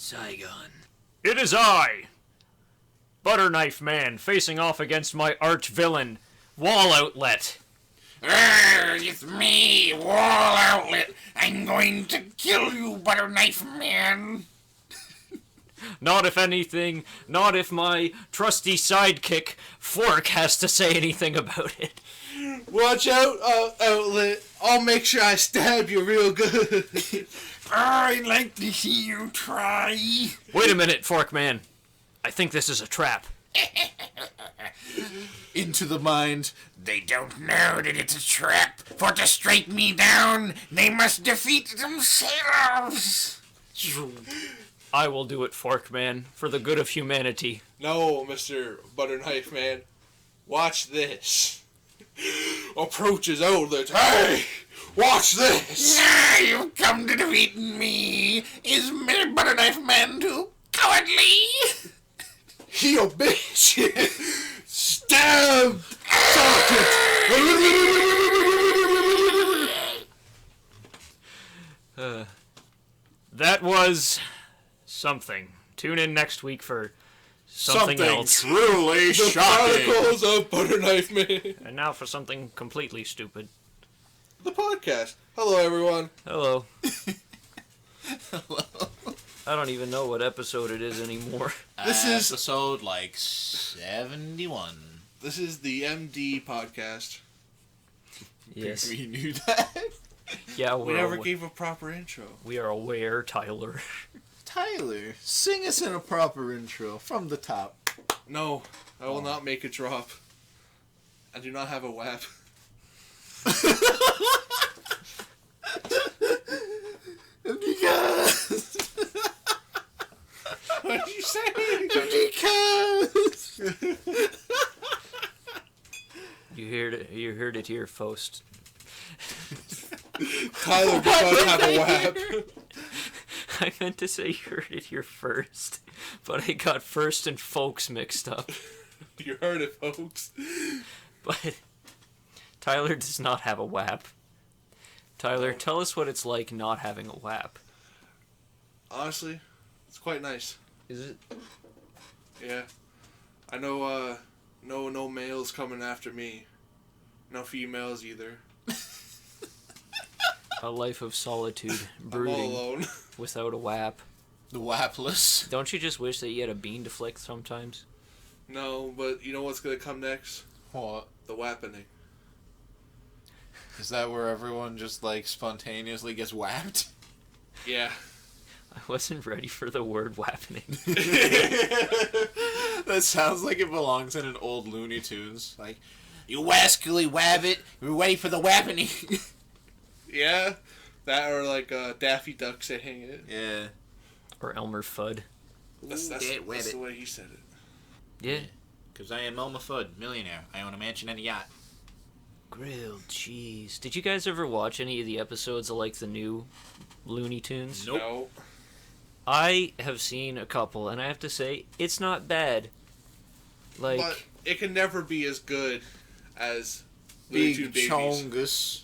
Saigon. It is I, Butterknife Man, facing off against my arch-villain, Wall Outlet. It's me, Wall Outlet. I'm going to kill you, Butterknife Man. Not if my trusty sidekick, Fork, has to say anything about it. Watch out, Outlet. I'll make sure I stab you real good. I'd like to see you try. Wait a minute, Fork Man. I think this is a trap. Into the mind. They don't know that it's a trap. For to strike me down, they must defeat themselves. I will do it, Fork Man, for the good of humanity. No, Mr. Butterknife Man. Watch this. Approaches Outlet. Hey! Watch this! Ah, you've come to defeat me. Is Mr. Butterknife Man too cowardly? You bitch! Stab! Socket! That was something. Tune in next week for something else. Truly The shocking. Chronicles of Butterknife Man. And now for something completely stupid. The podcast. Hello, everyone. Hello. I don't even know what episode it is anymore. This is episode like 71. This is the MD podcast. Yes. We knew that. Yeah, We never gave a proper intro. We are aware, Tyler. Tyler, sing us in a proper intro from the top. No, I will not make a drop. I do not have a WAP. Because What did you say? because You heard it here first. Tyler does not have a WAP. I meant to say you heard it here first, but I got first and folks mixed up. You heard it, folks. But Tyler does not have a WAP. Tyler, tell us what it's like not having a WAP. Honestly, it's quite nice. Is it? Yeah. I know, no males coming after me. No females either. A life of solitude, I'm all brooding, alone. without a WAP. the WAPless. Don't you just wish that you had a bean to flick sometimes? No, but you know what's gonna come next? What? The WAPening. Is that where everyone just like spontaneously gets whapped? Yeah. I wasn't ready for the word WAPening. That sounds like it belongs in an old Looney Tunes. Like, you wascally wabbit, we're ready for the wappening. Yeah. That or like Daffy Duck saying it. Yeah. Or Elmer Fudd. That's the way he said it. Yeah. Because I am Elmer Fudd, millionaire. I own a mansion and a yacht. Grilled cheese. Did you guys ever watch any of the episodes of like the new Looney Tunes? Nope. No. I have seen a couple, and I have to say, it's not bad. Like, But it can never be as good as Looney Tunes Big Babies. Chongus.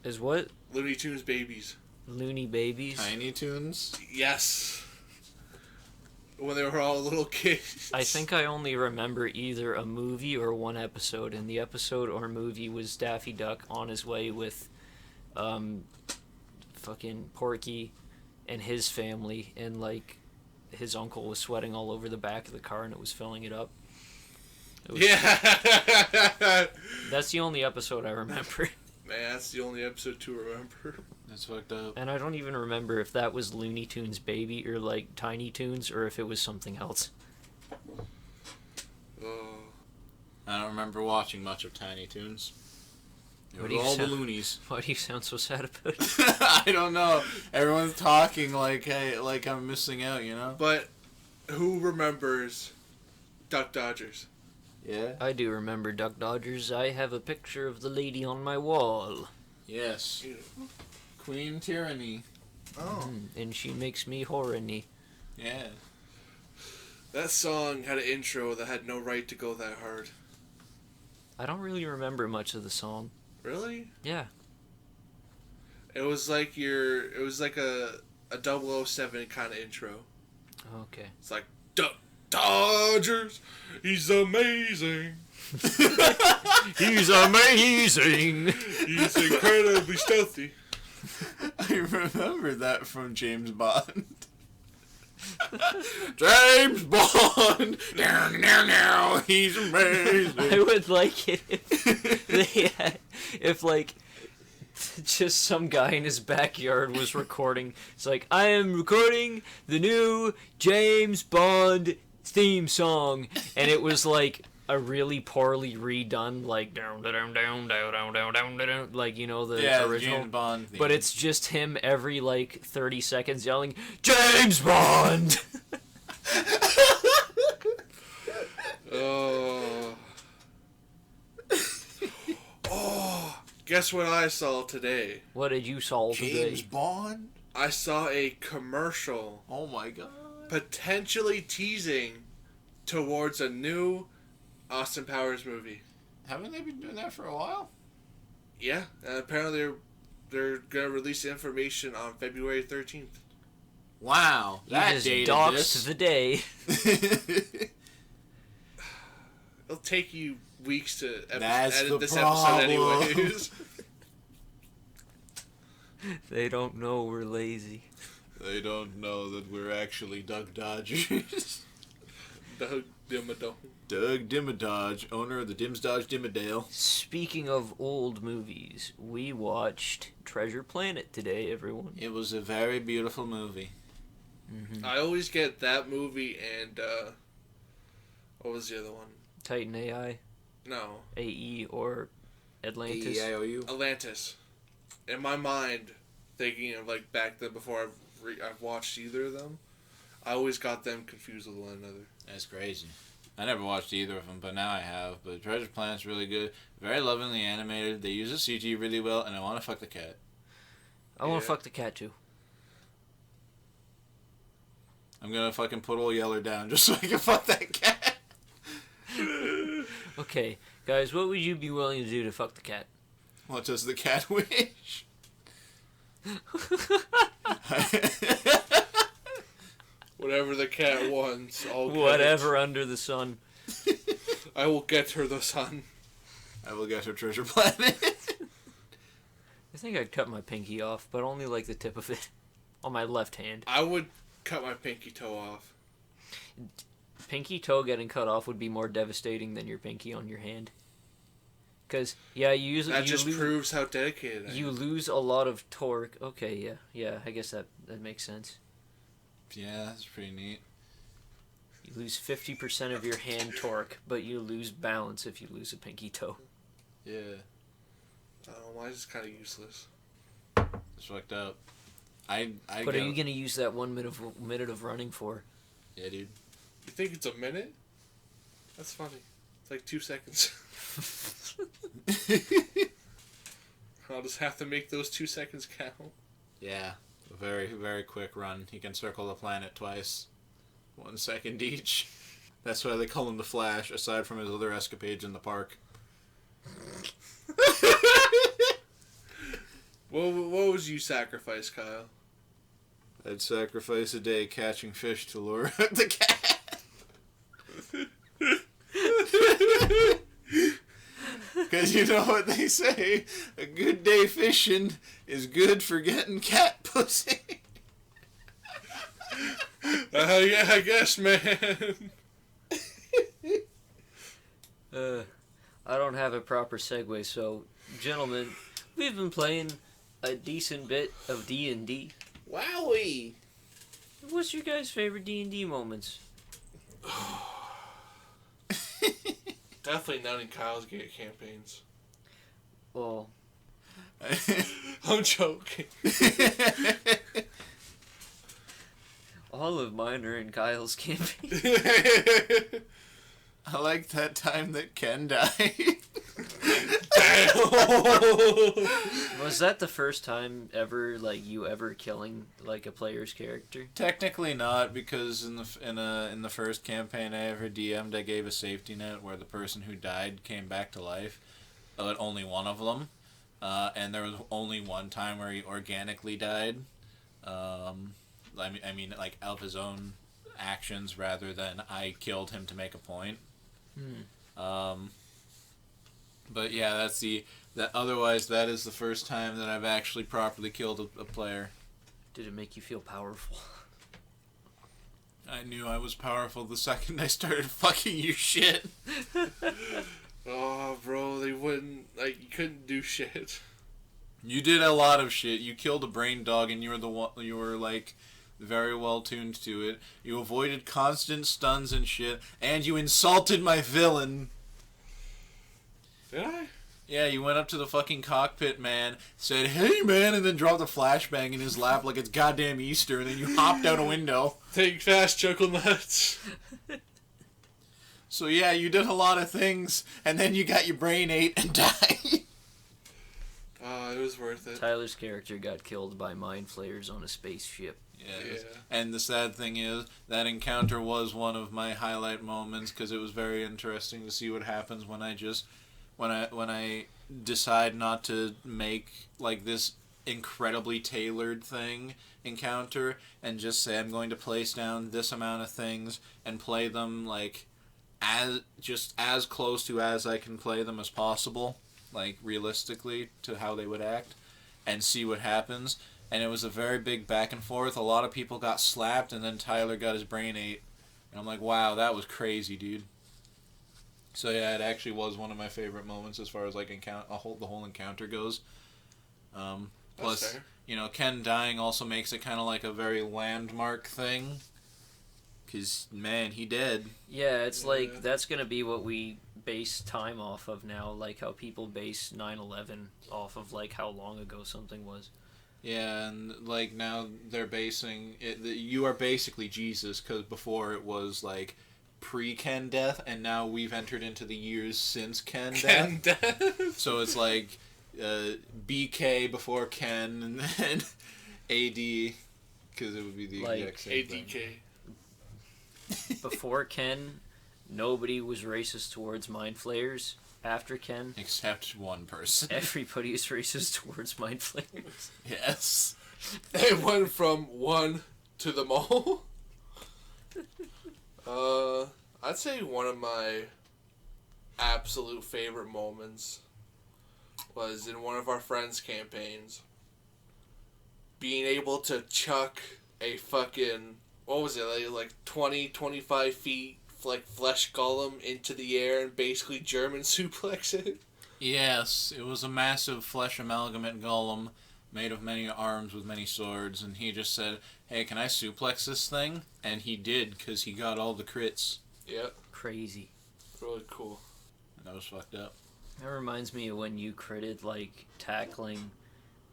is what? Looney Tunes Babies. Looney Babies? Tiny Tunes. Yes. When they were all little kids. I think I only remember either a movie or one episode, and the episode or movie was Daffy Duck on his way with fucking Porky and his family, and like his uncle was sweating all over the back of the car and it was filling it up. Yeah. That's the only episode I remember. Man, that's the only episode to remember. That's fucked up. And I don't even remember if that was Looney Tunes Baby or like Tiny Toons or if it was something else. Oh. I don't remember watching much of Tiny Toons. It What was do you all the sound- loonies. Why do you sound so sad about it? I don't know. Everyone's talking like, hey, like I'm missing out, you know? But who remembers Duck Dodgers? Yeah. I do remember Duck Dodgers. I have a picture of the lady on my wall. Yes. You know. Queen Tyranny. Oh. And she makes me horny. Yeah. That song had an intro that had no right to go that hard. I don't really remember much of the song. Really? Yeah. It was like a 007 kind of intro. Okay. It's like, Dodgers, he's amazing. He's amazing. He's incredibly stealthy. I remember that from James Bond. James Bond! Now, he's amazing. I would like it if they had, if like just some guy in his backyard was recording. It's like, I am recording the new James Bond theme song, and it was like a really poorly redone, like down down down down down down down down, like, you know, the original. James Bond theme. But it's just him every like 30 seconds yelling, James Bond. Oh, guess what I saw today? What did you saw today? James Bond? I saw a commercial Oh my god. potentially teasing towards a new Austin Powers movie. Haven't they been doing that for a while? Yeah, and apparently they're gonna release information on February 13th. Wow. You That just dated doxed this. the day. It'll take you weeks to That's edit the this problem. episode anyways. They don't know we're lazy. They don't know that we're actually Doug Dodgers. Doug Dimmadome. Doug Dimmadodge, owner of the Dimsdodge Dimmadale. Speaking of old movies, we watched Treasure Planet today, everyone. It was a very beautiful movie. Mm-hmm. I always get that movie and what was the other one? Titan AI, No, AE, or Atlantis. AEIOU. Atlantis. In my mind, thinking of like back then before I've watched either of them, I always got them confused with one another. That's crazy. I never watched either of them, but now I have. But Treasure Planet's really good. Very lovingly animated. They use the CG really well, and I want to fuck the cat. I want Yeah. to fuck the cat too. I'm gonna fucking put old Yeller down just so I can fuck that cat. Okay, guys, what would you be willing to do to fuck the cat? What does the cat wish? Whatever the cat wants, I'll get Whatever under the sun. it. I will get her the sun. I will get her Treasure Planet. I think I'd cut my pinky off, but only like the tip of it. On my left hand. I would cut my pinky toe off. Pinky toe getting cut off would be more devastating than your pinky on your hand. Because, yeah, you usually... That just proves how dedicated I am. You lose a lot of torque. Okay, yeah, I guess that makes sense. Yeah, that's pretty neat. You lose 50% of your hand torque, but you lose balance if you lose a pinky toe. Yeah, I don't know, mine's just kind of useless. it's fucked up. I What are you going to use that 1 minute of running for? Yeah, dude. You think it's a minute? That's funny. It's like 2 seconds. I'll just have to make those 2 seconds count. Yeah, a very, very quick run. He can circle the planet twice. 1 second each. That's why they call him the Flash, aside from his other escapades in the park. What would you sacrifice, Kyle? I'd sacrifice a day catching fish to lure out the cat. Because you know what they say, a good day fishing is good for getting cat pussy. Yeah, I guess, man. I don't have a proper segue, so, gentlemen, we've been playing a decent bit of D&D. Wowie! What's your guys' favorite D&D moments? Definitely none in Kyle's campaigns. Well, I'm joking. all of mine are in Kyle's campaign. I like that time that Ken died. Was that the first time ever, like, you ever killing, like, a player's character? Technically not, because in the first campaign I ever DM'd, I gave a safety net where the person who died came back to life, but only one of them, and there was only one time where he organically died. I mean, like of his own actions rather than I killed him to make a point. But yeah, otherwise that is the first time that I've actually properly killed a player. Did it make you feel powerful? I knew I was powerful the second I started fucking your shit. Oh, bro, they wouldn't, like, you couldn't do shit. You did a lot of shit. You killed a brain dog, and you were like very well tuned to it. You avoided constant stuns and shit, and you insulted my villain. Did I? Yeah, you went up to the fucking cockpit man, said, "Hey man," and then dropped a flashbang in his lap like it's goddamn Easter, and then you hopped out a window. Take fast, chuckle nuts. So yeah, you did a lot of things, and then you got your brain ate and died. It was worth it. Tyler's character got killed by mind flayers on a spaceship. Yeah. And the sad thing is, that encounter was one of my highlight moments, because it was very interesting to see what happens when I decide not to make like this incredibly tailored thing encounter and just say I'm going to place down this amount of things and play them like as close to as I can play them as possible, like realistically to how they would act, and see what happens. And it was a very big back and forth. A lot of people got slapped, and then Tyler got his brain ate. And I'm like, wow, that was crazy, dude. So yeah, it actually was one of my favorite moments as far as like the whole encounter goes. Plus, fair. you know, Ken dying also makes it kind of like a very landmark thing. 'Cause man, he dead. Yeah, it's like that's gonna be what we base time off of now, like how people base 9/11 off of like how long ago something was. Yeah, and like now they're basing it. You are basically Jesus, because before it was like pre-Ken death, and now we've entered into the years since Ken death. So it's like BK before Ken, and then AD, because it would be the Like exact same ADK. thing. Before Ken, nobody was racist towards mind flayers. After Ken, Except one person. everybody is racist towards mind flayers. Yes. It went from one to them all. I'd say one of my absolute favorite moments was in one of our friends' campaigns. Being able to chuck a fucking, what was it, like 20, 25 feet, like flesh golem into the air and basically German suplex it. Yes, it was a massive flesh amalgamate golem made of many arms with many swords, and he just said, "Hey, can I suplex this thing?" And he did, because he got all the crits. Yep, Crazy. really cool. And that was fucked up. That reminds me of when you critted like tackling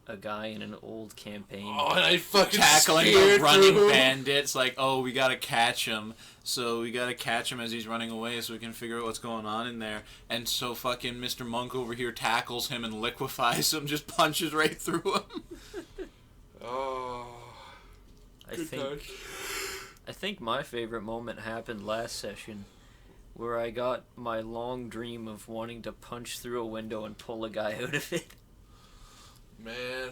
a guy in an old campaign. Oh, and I fucking Tackling the speared running through him. bandits, like, oh, we gotta catch him. So we gotta catch him as he's running away so we can figure out what's going on in there. And so fucking Mr. Monk over here tackles him and liquefies him, just punches right through him. Oh, I good think time. I think my favorite moment happened last session, where I got my long dream of wanting to punch through a window and pull a guy out of it. Man,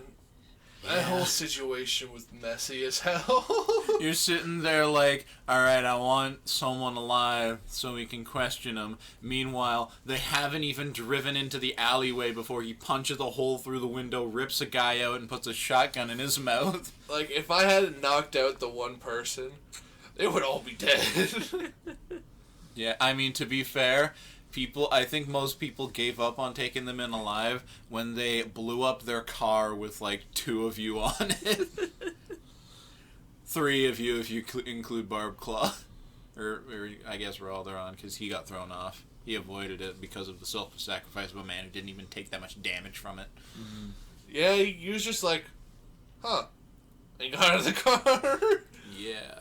that whole situation was messy as hell. You're sitting there like, alright, I want someone alive so we can question him. Meanwhile, they haven't even driven into the alleyway before he punches a hole through the window, rips a guy out, and puts a shotgun in his mouth. Like, if I hadn't knocked out the one person, they would all be dead. Yeah, I mean, to be fair, I think most people gave up on taking them in alive when they blew up their car with like 2 of you on it. 3 of you if you include Barb Claw. Or I guess Ralder on, because he got thrown off. He avoided it because of the self-sacrifice of a man who didn't even take that much damage from it. Mm-hmm. Yeah, he was just like, huh. And got out of the car. Yeah.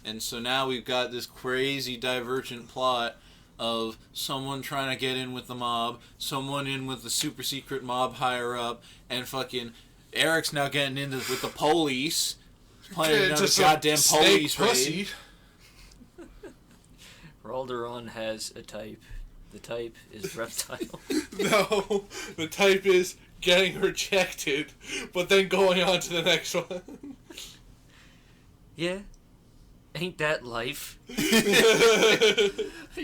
And so now we've got this crazy divergent plot of someone trying to get in with the mob, someone in with the super secret mob higher up, and fucking Eric's now getting in with the police, playing another goddamn police raid. Ralderon has a type. The type is reptile. No, the type is getting rejected, but then going on to the next one. Yeah. Ain't that life? I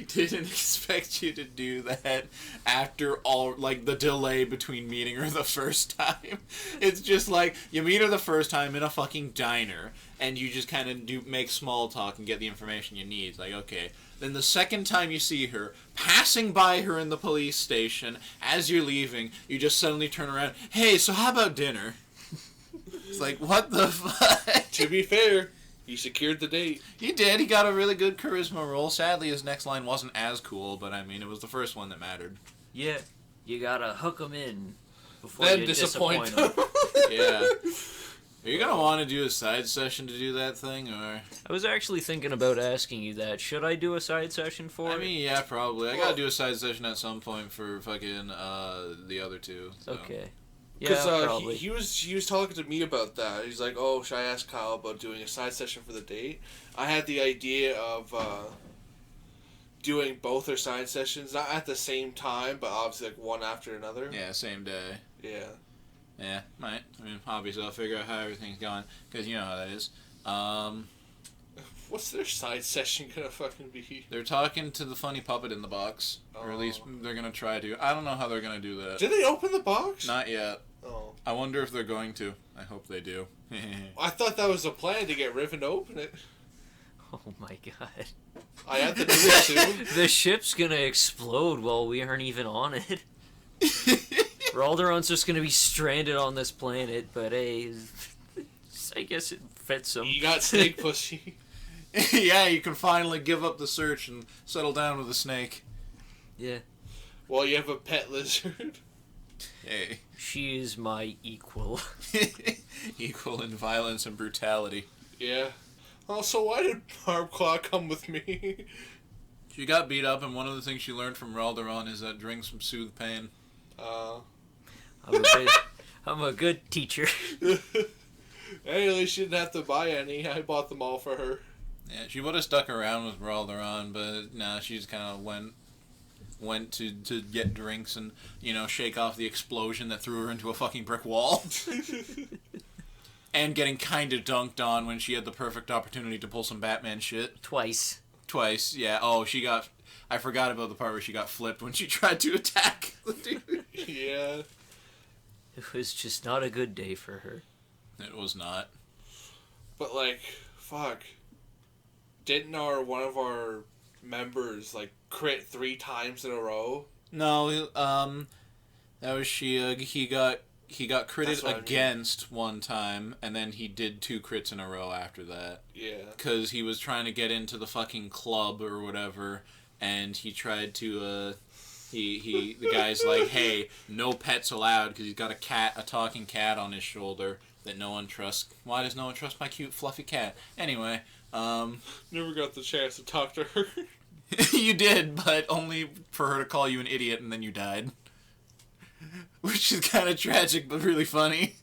didn't expect you to do that after all, like, the delay between meeting her the first time. It's just like, you meet her the first time in a fucking diner, and you just kind of make small talk and get the information you need. It's like, okay. Then the second time you see her, passing by her in the police station, as you're leaving, you just suddenly turn around, hey, so how about dinner? It's like, what the fuck? To be fair, he secured the date. He did. He got a really good charisma roll. Sadly, his next line wasn't as cool, but I mean, it was the first one that mattered. Yeah, you gotta hook them in before Then you disappoint disappoint them. Yeah. Are you gonna want to do a side session to do that thing, or? I was actually thinking about asking you that. Should I do a side session for I it? mean, yeah, probably. I gotta do a side session at some point for fucking the other two. So. Okay. Yeah, Because probably. he was talking to me about that. He's like, oh, should I ask Kyle about doing a side session for the date? I had the idea of doing both their side sessions, not at the same time, but obviously like one after another. Yeah, same day. Yeah. Yeah, might. I mean, obviously, I'll figure out how everything's going, because you know how that is. What's their side session gonna fucking be? They're talking to the funny puppet in the box, or at least they're gonna try to. I don't know how they're gonna do that. Did they open the box? Not yet. Oh. I wonder if they're going to. I hope they do. I thought that was the plan to get Riven to open it. Oh my god. I had to do it too. The ship's gonna explode while we aren't even on it. Ralderon's just gonna be stranded on this planet, but hey, I guess it fits him. You got snake pussy. Yeah, you can finally give up the search and settle down with a snake. Yeah. Well, you have a pet lizard. Hey. She is my equal. Equal in violence and brutality. Yeah. Also, why did Barbclaw come with me? She got beat up, and one of the things she learned from Ralderon is that drinks from soothe pain. I'm a good teacher. Hey, at least she didn't have to buy any. I bought them all for her. Yeah, she would have stuck around with Ralderon, but nah, she just kind of went to get drinks and, you know, shake off the explosion that threw her into a fucking brick wall. And getting kind of dunked on when she had the perfect opportunity to pull some Batman shit. Twice, yeah. Oh, I forgot about the part where she got flipped when she tried to attack the dude. Yeah. It was just not a good day for her. It was not. But, like, fuck. Didn't one of our members, like, crit 3 times in a row? No, that was he got critted against one time, and then he did 2 crits in a row after that. Yeah. Because he was trying to get into the fucking club or whatever, and he tried to, the guy's like, hey, no pets allowed, because he's got a talking cat on his shoulder that no one trusts. Why does no one trust my cute, fluffy cat? Anyway, Never got the chance to talk to her. You did, but only for her to call you an idiot, and then you died. Which is kind of tragic, but really funny.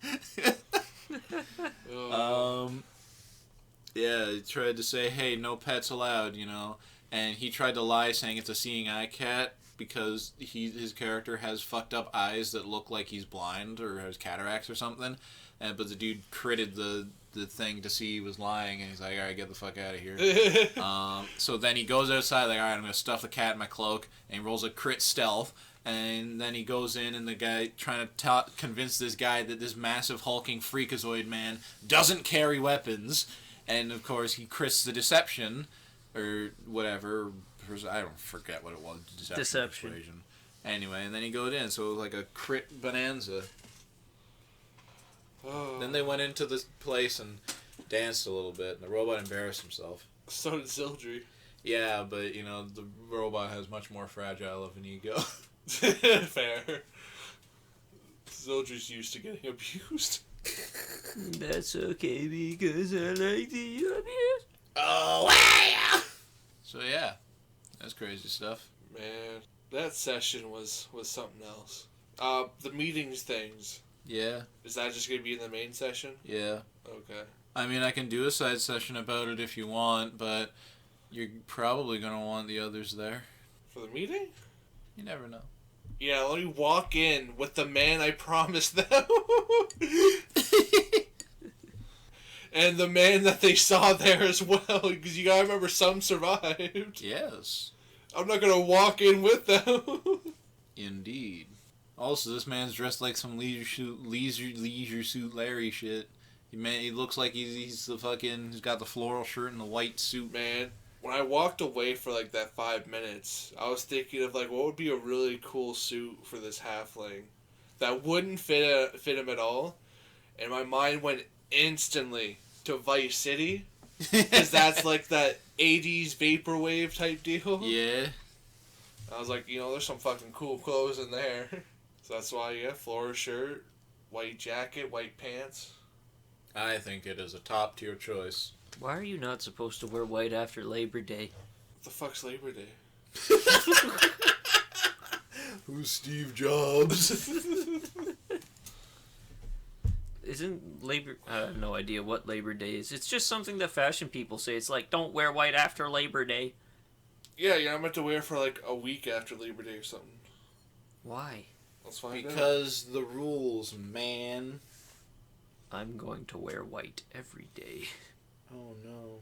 Yeah, he tried to say, hey, no pets allowed, you know. And he tried to lie saying it's a seeing eye cat because his character has fucked up eyes that look like he's blind or has cataracts or something. But the dude critted the thing to see he was lying, and he's like, alright, get the fuck out of here. So then he goes outside, like, alright, I'm going to stuff the cat in my cloak, and he rolls a crit stealth. And then he goes in, and the guy trying to convince this guy that this massive hulking freakazoid man doesn't carry weapons. And of course, he crits the deception, or whatever. I don't forget what it was. Deception. Persuasion. Anyway, and then he goes in, so it was like a crit bonanza. Then they went into this place and danced a little bit, and the robot embarrassed himself. So did Zildjian. Yeah, but, you know, the robot has much more fragile of an ego. Fair. Zildjian's used to getting abused. That's okay because I like the abuse. Oh, wow! So, yeah. That's crazy stuff. Man, that session was something else. The meetings things. Yeah. Is that just going to be in the main session? Yeah. Okay. I mean, I can do a side session about it if you want, but you're probably going to want the others there. For the meeting? You never know. Yeah, let me walk in with the man I promised them. And the man that they saw there as well, because you gotta remember some survived. Yes. I'm not gonna walk in with them. Indeed. Also, this man's dressed like some leisure suit Larry shit. He looks like he's he's got the floral shirt and the white suit. Man, when I walked away for like that 5 minutes, I was thinking of like what would be a really cool suit for this halfling that wouldn't fit him at all, and my mind went instantly to Vice City, because that's like that 80s vaporwave type deal. Yeah. I was like, there's some fucking cool clothes in there. So that's why, floral shirt, white jacket, white pants. I think it is a top tier choice. Why are you not supposed to wear white after Labor Day? What the fuck's Labor Day? Who's Steve Jobs? Isn't Labor... I have no idea what Labor Day is. It's just something that fashion people say. It's like, don't wear white after Labor Day. Yeah, I meant to wear for like a week after Labor Day or something. Why? Let's find out. Because the rules, man. I'm going to wear white every day. Oh no.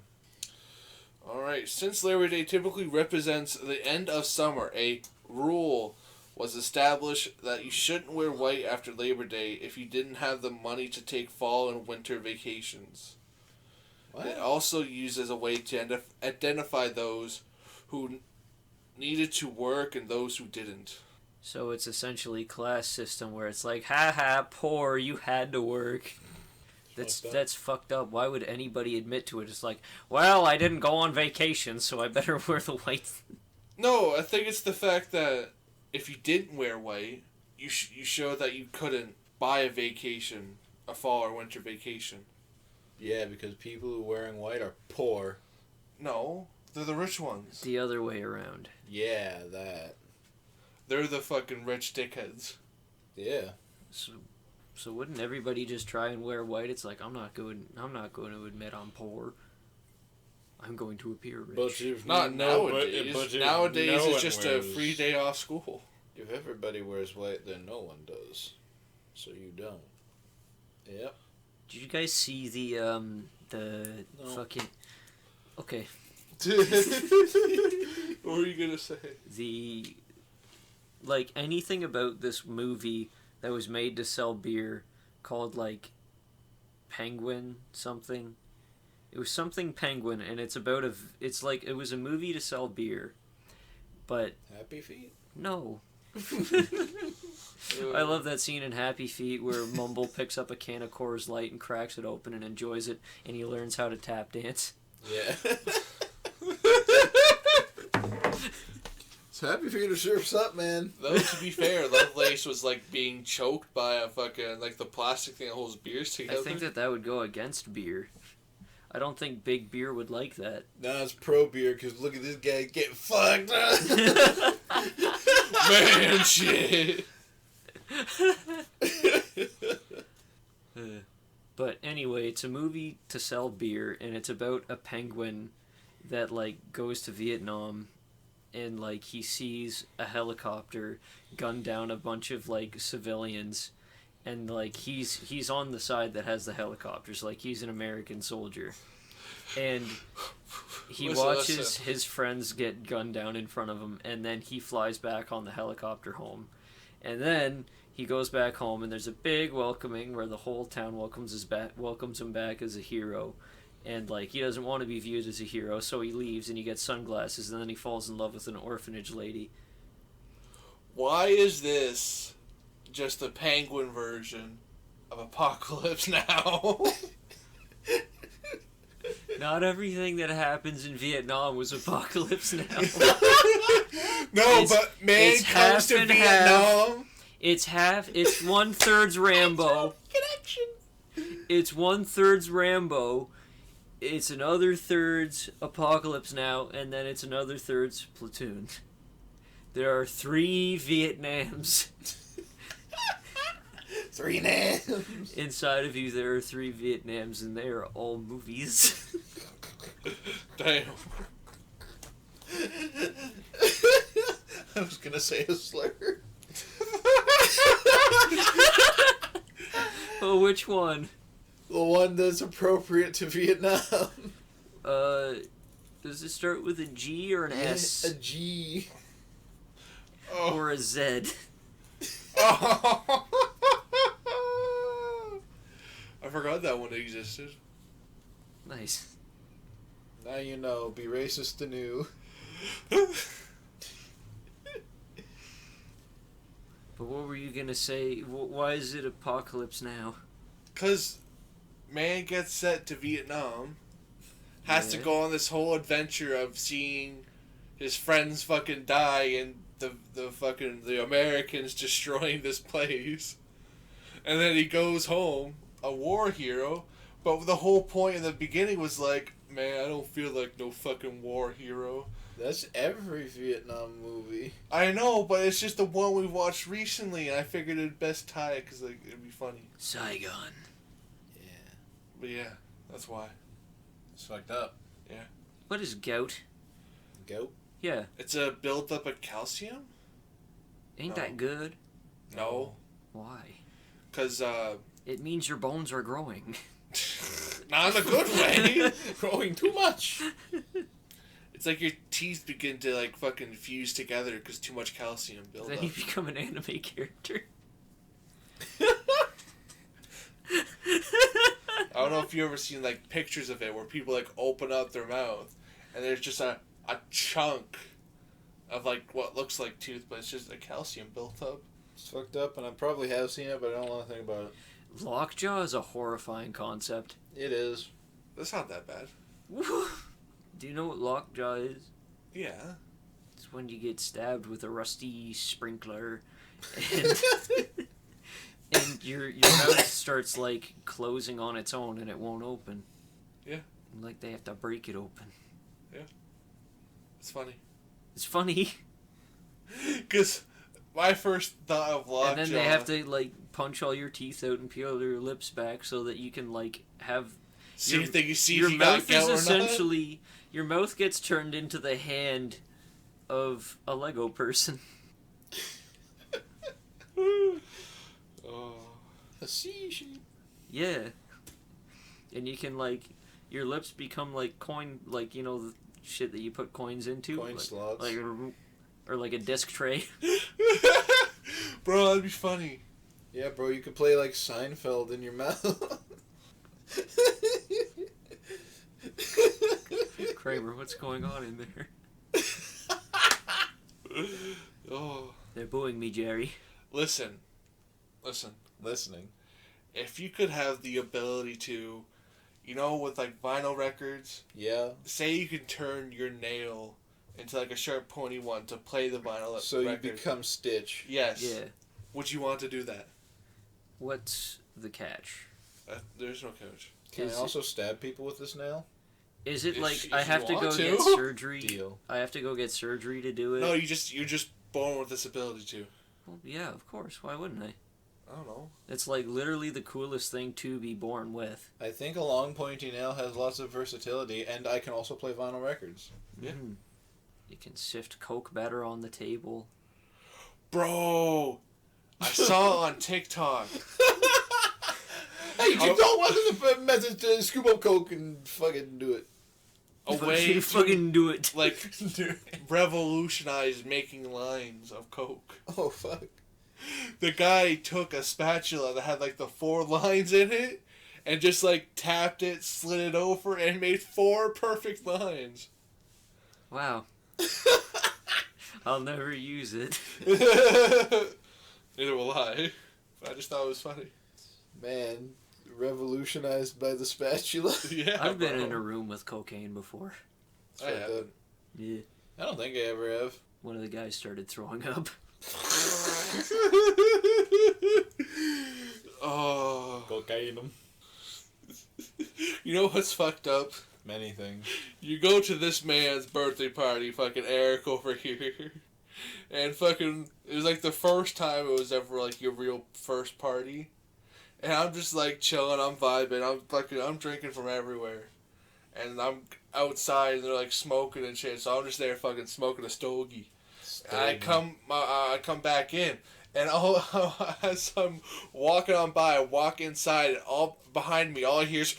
Alright, since Labor Day typically represents the end of summer, a rule was established that you shouldn't wear white after Labor Day if you didn't have the money to take fall and winter vacations. What? It also used as a way to identify those who needed to work and those who didn't. So it's essentially class system where it's like, haha, poor, you had to work. That's fucked up. Why would anybody admit to it? It's like, well, I didn't go on vacation, so I better wear the white. No, I think it's the fact that if you didn't wear white, you show that you couldn't buy a vacation, a fall or winter vacation. Yeah, because people who are wearing white are poor. No, they're the rich ones. The other way around. Yeah, that. They're the fucking rich dickheads. Yeah. So wouldn't everybody just try and wear white? It's like, I'm not going to admit I'm poor. I'm going to appear rich. But if Not nowadays. but if Nowadays no it's one just wears, a free day off school. If everybody wears white, then no one does. So you don't. Yep. Did you guys see the No. fucking... Okay. What were you gonna say? The... Like, anything about this movie that was made to sell beer called, like, Penguin something. It was something Penguin, and it's about a... It's like, it was a movie to sell beer, but... Happy Feet? No. I love that scene in Happy Feet where Mumble picks up a can of Coors Light and cracks it open and enjoys it, and he learns how to tap dance. Yeah. So Happy Feet are sure up, man. Though, to be fair, Lovelace was like being choked by a fucking, like the plastic thing that holds beers together. I think that would go against beer. I don't think Big Beer would like that. No, it's pro beer, because look at this guy getting fucked up. Man, shit. But anyway, it's a movie to sell beer, and it's about a penguin that, like, goes to Vietnam, and, like, he sees a helicopter gun down a bunch of, like, civilians, and, like, he's on the side that has the helicopters, like, he's an American soldier. And he watches his friends get gunned down in front of him, and then he flies back on the helicopter home. And then he goes back home, and there's a big welcoming where the whole town welcomes him back as a hero. And, like, he doesn't want to be viewed as a hero, so he leaves, and he gets sunglasses, and then he falls in love with an orphanage lady. Why is this just the penguin version of Apocalypse Now? Not everything that happens in Vietnam was Apocalypse Now. But man comes to Vietnam. It's 1/3 Rambo. Connection. It's 1/3 Rambo. It's another thirds Apocalypse Now, and then it's another thirds Platoon. There are 3 Vietnams. 3 names. Inside of you, there are 3 Vietnams, and they are all movies. Damn. I was gonna say a slur. Oh, which one? The one that's appropriate to Vietnam. Does it start with a G or an S? A G. Or a Z? Oh. I forgot that one existed. Nice. Now you know. Be racist anew. But what were you gonna say? Why is it apocalypse now? Because man gets sent to Vietnam, has to go on this whole adventure of seeing his friends fucking die and the Americans destroying this place. And then he goes home, a war hero, but the whole point in the beginning was like, man, I don't feel like no fucking war hero. That's every Vietnam movie. I know, but it's just the one we watched recently, and I figured it'd best tie it because like, it'd be funny. Saigon. Yeah. But yeah, that's why. It's fucked up. Yeah. What is gout? Goat? Yeah. It's a buildup of calcium? Ain't No. that good? No. Why? Because, It means your bones are growing. not in a good way. Growing too much. It's like your teeth begin to, like, fucking fuse together because too much calcium builds Then up. you become an anime character. I don't know if you've ever seen, like, pictures of it where people, like, open up their mouth and there's just a chunk of, like, what looks like tooth, but it's just a calcium built up. It's fucked up, and I probably have seen it, but I don't want to think about it. Lockjaw is a horrifying concept. It is. That's not that bad. Do you know what lockjaw is? Yeah. It's when you get stabbed with a rusty sprinkler and, and your mouth starts like closing on its own and it won't open. Yeah. And, like they have to break it open. It's funny. It's funny. Because my first thought of lockjaw... And then they have to like punch all your teeth out and peel your lips back so that you can like have See if they can see your if you got mouth gout is or not. essentially your mouth gets turned into the hand of a Lego person. Oh. A sea sheep. Yeah. And you can like your lips become like coin, like, you know, the shit that you put coins into, Coin slots. like or like a disc tray. Bro, that'd be funny. Yeah, bro, you could play like Seinfeld in your mouth. Kramer, what's going on in there? Oh. They're booing me, Jerry. Listen. Listening. If you could have the ability to, you know, with like vinyl records, Yeah. say you can turn your nail into like a sharp pointy one to play the vinyl So you record. become Stitch. Yes. Yeah. Would you want to do that? What's the catch? There's no coach. Can I Is also stab people with this nail? Is it If- like if I you have to go want to. get surgery? Deal. I have to go get surgery to do it? No, you're just born with this ability to. Well, yeah, of course. Why wouldn't I? I don't know. It's like literally the coolest thing to be born with. I think a long pointy nail has lots of versatility, and I can also play vinyl records. Yeah. Mhm. You can sift Coke batter on the table. Bro, I saw it on TikTok. Hey, you don't want the method to scoop up Coke and fucking do it. A way You to fucking do it. like revolutionize making lines of Coke. Oh, fuck. The guy took a spatula that had like the 4 lines in it and just like tapped it, slid it over, and made 4 perfect lines. Wow. I'll never use it. Neither will I. But I just thought it was funny. Man, revolutionized by the spatula. Yeah, I've been bro. in a room with cocaine before. I haven't. Yeah. I don't think I ever have. One of the guys started throwing up. Oh. Cocaine. You know what's fucked up? Many things. You go to this man's birthday party, fucking Eric over here, and fucking, it was like the first time it was ever like your real first party, and I'm just like chilling, I'm vibing, I'm drinking from everywhere, and I'm outside and they're like smoking and shit, so I'm just there fucking smoking a stogie. And I come back in, And as I'm walking on by, I walk inside, and all behind me, all I hear is.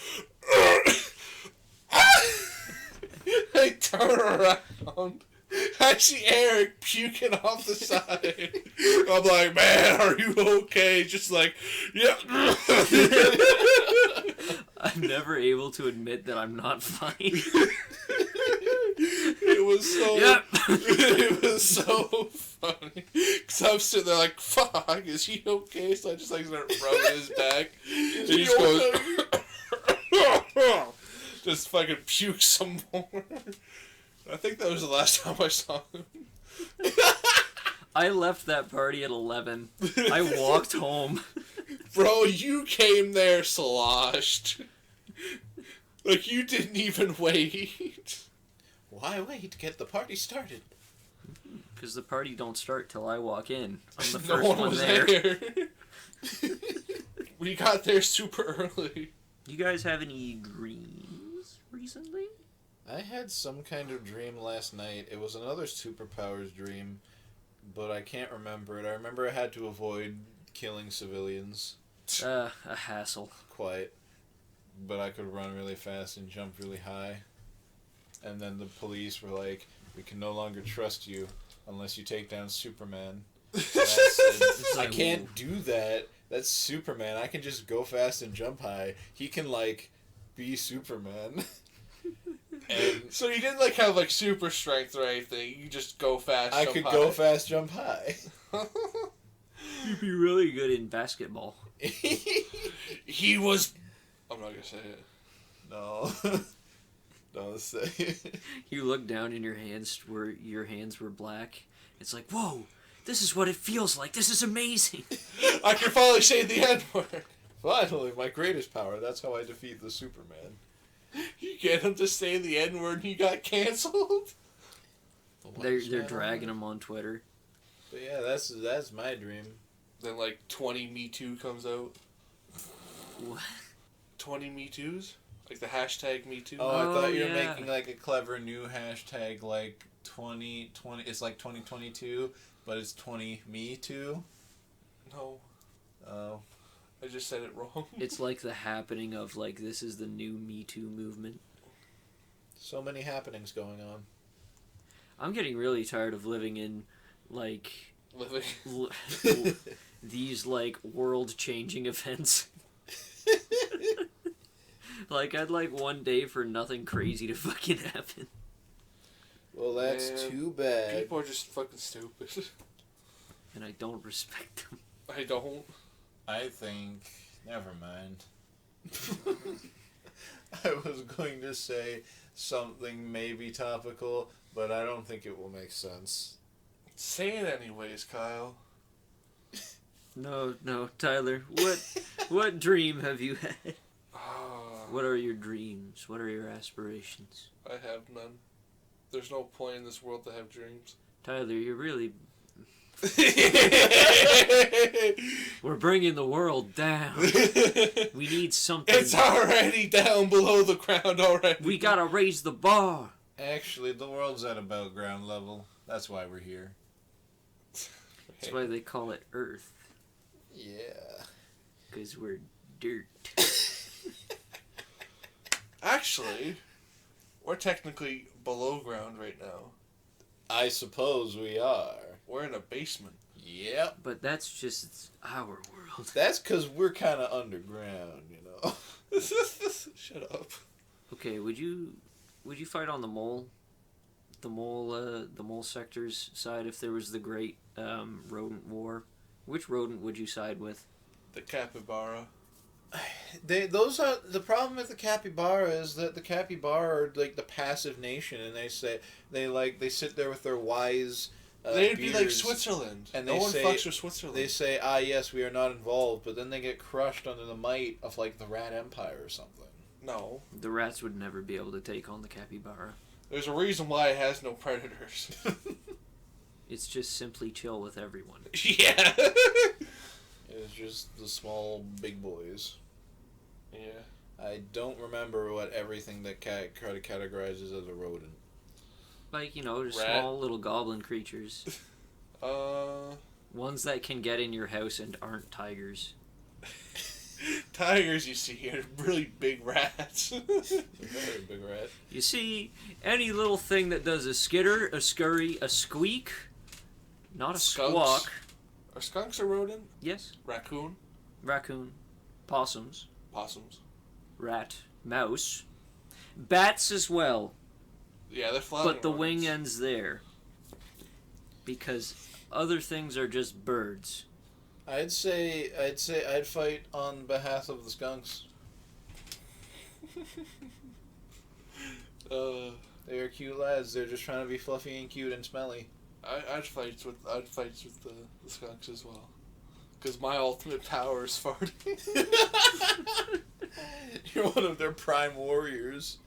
I turn around. I see Eric puking off the side. I'm like, man, are you okay? Just like, yep. I'm never able to admit that I'm not fine. It was so. Yep. It was so funny. Cause I'm sitting there like, fuck, is he okay? So I just like start rubbing his back. And he just goes, just fucking puke some more. I think that was the last time I saw him. I left that party at 11. I walked home. Bro, you came there sloshed. Like, you didn't even wait. Why wait to get the party started? Because the party don't start till I walk in. I'm the No first one one was there. there. We got there super early. You guys have any dreams recently? I had some kind of dream last night. It was another superpowers dream, but I can't remember it. I remember I had to avoid killing civilians. A hassle. Quite. But I could run really fast and jump really high. And then the police were like, we can no longer trust you unless you take down Superman. And I said, I can't do that. That's Superman. I can just go fast and jump high. He can, like, be Superman. And So you didn't like have like super strength or anything. You just go fast. I jump could high. go fast, jump high. You'd be really good in basketball. He was. I'm not gonna say it. No. Don't say it. You look down and your hands were black. It's like, whoa, this is what it feels like. This is amazing. I can finally say the N word. Finally, my greatest power. That's how I defeat the Superman. You get him to say the N word and you got canceled. They're dragging him on Twitter. But yeah, that's my dream. Then like 20 Me Too comes out. What? 20 Me Too's? Like the hashtag Me Too? Oh, I Oh, thought you were yeah. making like a clever new hashtag, like 2020. It's like 2022, but it's 20 Me Too. No, Oh, I just said it wrong. It's like the happening of like this is the new Me Too movement. so many happenings going on. I'm getting really tired of living in like Living. these like world-changing events. Like I'd like one day for nothing crazy to fucking happen. Well, that's Man, too bad. People are just fucking stupid. And I don't respect them. I don't. I think. Never mind. I was going to say something maybe topical, but I don't think it will make sense. Say it anyways, Kyle. No, Tyler. What dream have you had? Ah, What are your dreams? What are your aspirations? I have none. There's no point in this world to have dreams. Tyler, you're really... We're bringing the world down. We need something. It's already down below the ground already. We gotta raise the bar. Actually, the world's at about ground level. That's why we're here. That's why they call it Earth. Yeah. Because we're dirt. Actually, we're technically below ground right now. I suppose we are. We're in a basement. Yep. But that's just our world. That's because we're kind of underground, you know. Shut up. Okay, would you fight on the mole? The mole sector's side if there was the great rodent war? Which rodent would you side with? The capybara. Those are the problem with the capybara is that the capybara are like the passive nation, and they sit there with their wise. They'd be like beards, Switzerland. and No they one say- fucks with Switzerland. They say, "Ah, yes, we are not involved," but then they get crushed under the might of like the Rat Empire or something. No. The rats would never be able to take on the capybara. There's a reason why it has no predators. It's just simply chill with everyone. Yeah. It's just the small big boys. Yeah. I don't remember what everything that categorizes as a rodent. Like, just Rat. small little goblin creatures. Ones that can get in your house and aren't tigers. Tigers, you see, are really big rats. Very big rat. You see, any little thing that does a skitter, a scurry, a squeak, not a Skunks? squawk. Are skunks a rodent? Yes. Raccoon? Raccoon, possums, Possums? rat, mouse, bats as well. Yeah, they're flying. But the wing ends there. Because other things are just birds. I'd say I'd fight on behalf of the skunks. They are cute lads. They're just trying to be fluffy and cute and smelly. I'd fight with the skunks as well. Because my ultimate power is farting. You're one of their prime warriors.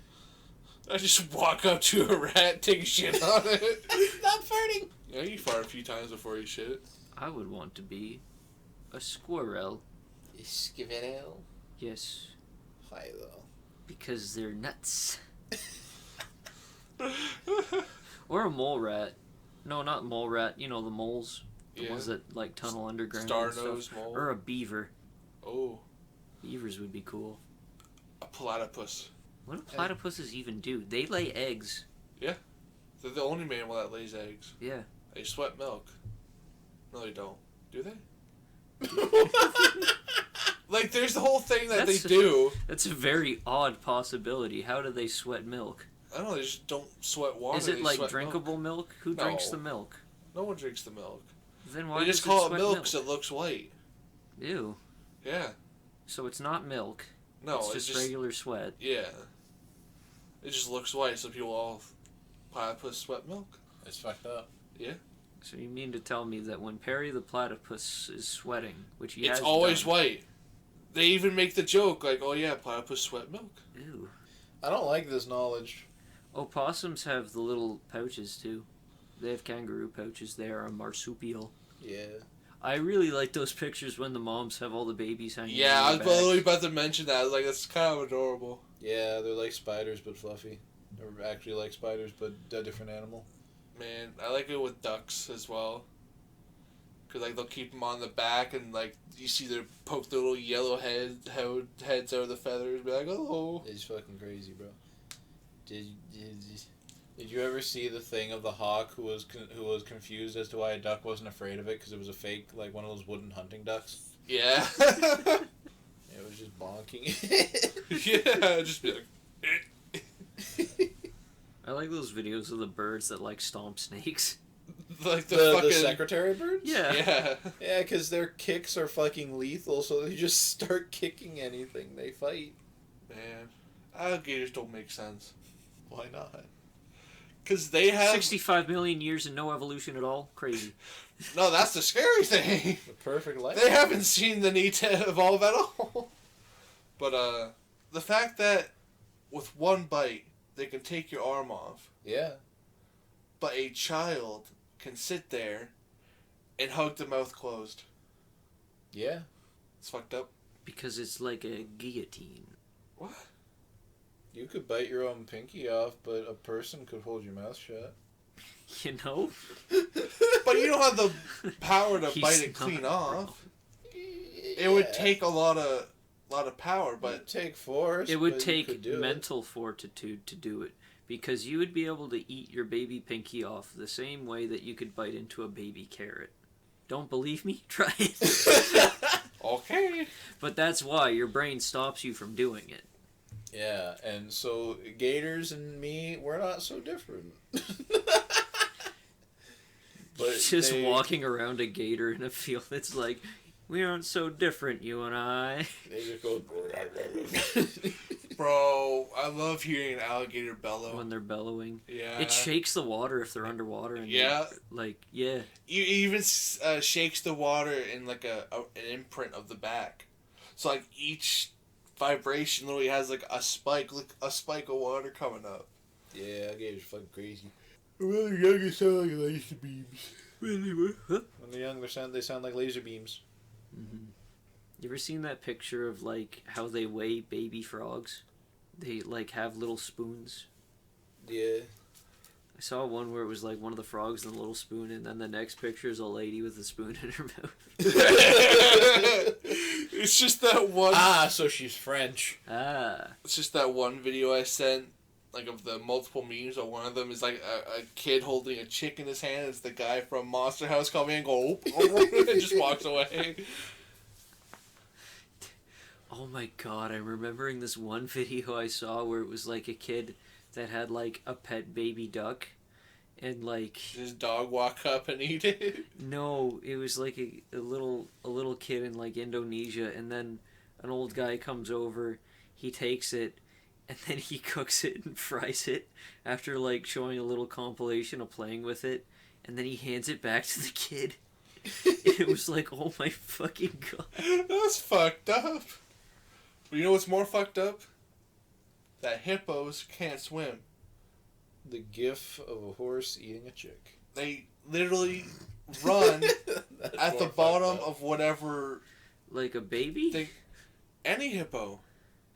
I just walk up to a rat, take a shit on it. Stop farting! Yeah, you fart a few times before you shit. I would want to be a squirrel. Squirrel? Yes, Why though? because they're nuts. Or a mole rat. No, not mole rat. You know, the moles. The Yeah. ones that, like, tunnel underground Star and stuff. nose mole. Or a beaver. Oh, Beavers would be cool. a platypus. What do platypuses even do? They lay eggs. They're the only mammal that lays eggs. Yeah. They sweat milk. No, they don't. Do they? Like, there's the whole thing that That's they do. That's a very odd possibility. How do they sweat milk? I don't know, they just don't sweat water. Is it they like sweat drinkable milk? Who No. drinks the milk? No one drinks the milk. Then why They just does call it sweat milk because it looks white. Ew. Yeah. So it's not milk. No, it's just regular sweat. Yeah. It just looks white, so people all platypus sweat milk. It's fucked up. So you mean to tell me that when Perry the platypus is sweating, which he It's has always done, white. They even make the joke, like, oh yeah, platypus sweat milk. Ew. I don't like this knowledge. Opossums have the little pouches too. They have kangaroo pouches. They are a marsupial. Yeah. I really like those pictures when the moms have all the babies hanging. Yeah, I on was their literally backs. about to mention that. I was like, that's kind of adorable. Yeah, they're like spiders but fluffy. They're actually like spiders but a different animal. Man, I like it with ducks as well. Because, like, they'll keep them on the back and, like, you see their poke the little yellow heads out of the feathers. Be like, oh. It's fucking crazy, bro. Did you ever see the thing of the hawk who was confused as to why a duck wasn't afraid of it because it was a fake, like one of those wooden hunting ducks? Yeah. It was just bonking. Yeah, just be like, I like those videos of the birds that like stomp snakes. like the fucking secretary birds? Yeah. Yeah. Yeah, because their kicks are fucking lethal, so they just start kicking anything they fight. Man, alligators don't make sense. Why not? Because they have 65 million years and no evolution at all. Crazy. no. That's the scary thing. The perfect life. They haven't seen the need to evolve at all. But the fact that with one bite they can take your arm off, Yeah. but a child can sit there and hug the mouth closed. Yeah. It's fucked up. Because it's like a guillotine. What? You could bite your own pinky off, but a person could hold your mouth shut. You know? But you don't have the power to He's bite it not clean wrong. off. It would take a lot of power, It'd but take force. It would but you take could do it. mental fortitude to do it. Because you would be able to eat your baby pinky off the same way that you could bite into a baby carrot. Don't believe me? Try it. okay. But that's why your brain stops you from doing it. Yeah, and so gators and me, we're not so different. But Just they- walking around a gator in a field, it's like, we aren't so different, you and I. They just go. Bro, I love hearing an alligator bellow. When they're bellowing. Yeah. It shakes the water if they're underwater. And Yeah. yeah. It even shakes the water in like an imprint of the back. So like each vibration literally has like a spike of water coming up. Yeah, gators are fucking crazy. Well, the youngest sound like laser beams. Really? Huh? When they're young, they sound like laser beams. Mm-hmm. You ever seen that picture of like how they weigh baby frogs? They like have little spoons. Yeah. I saw one where it was like one of the frogs and a little spoon, and then the next picture is a lady with a spoon in her mouth. It's just that one. So she's French. It's just that one video I sent, like of the multiple memes. But one of them is like a kid holding a chick in his hand. It's the guy from Monster House coming and go, and just walks away. Oh my god, I'm remembering this one video I saw where it was like a kid that had like a pet baby duck, and like His dog walk up and eat it. no, it was like a little kid in like Indonesia, and then an old guy comes over, he takes it, and then he cooks it and fries it after like showing a little compilation of playing with it, and then he hands it back to the kid. It was like, oh my fucking god. That's fucked up. But you know what's more fucked up? That hippos can't swim. The gif of a horse eating a chick. They literally run at the more bottom fucked up. of whatever. Like a baby? Any hippo.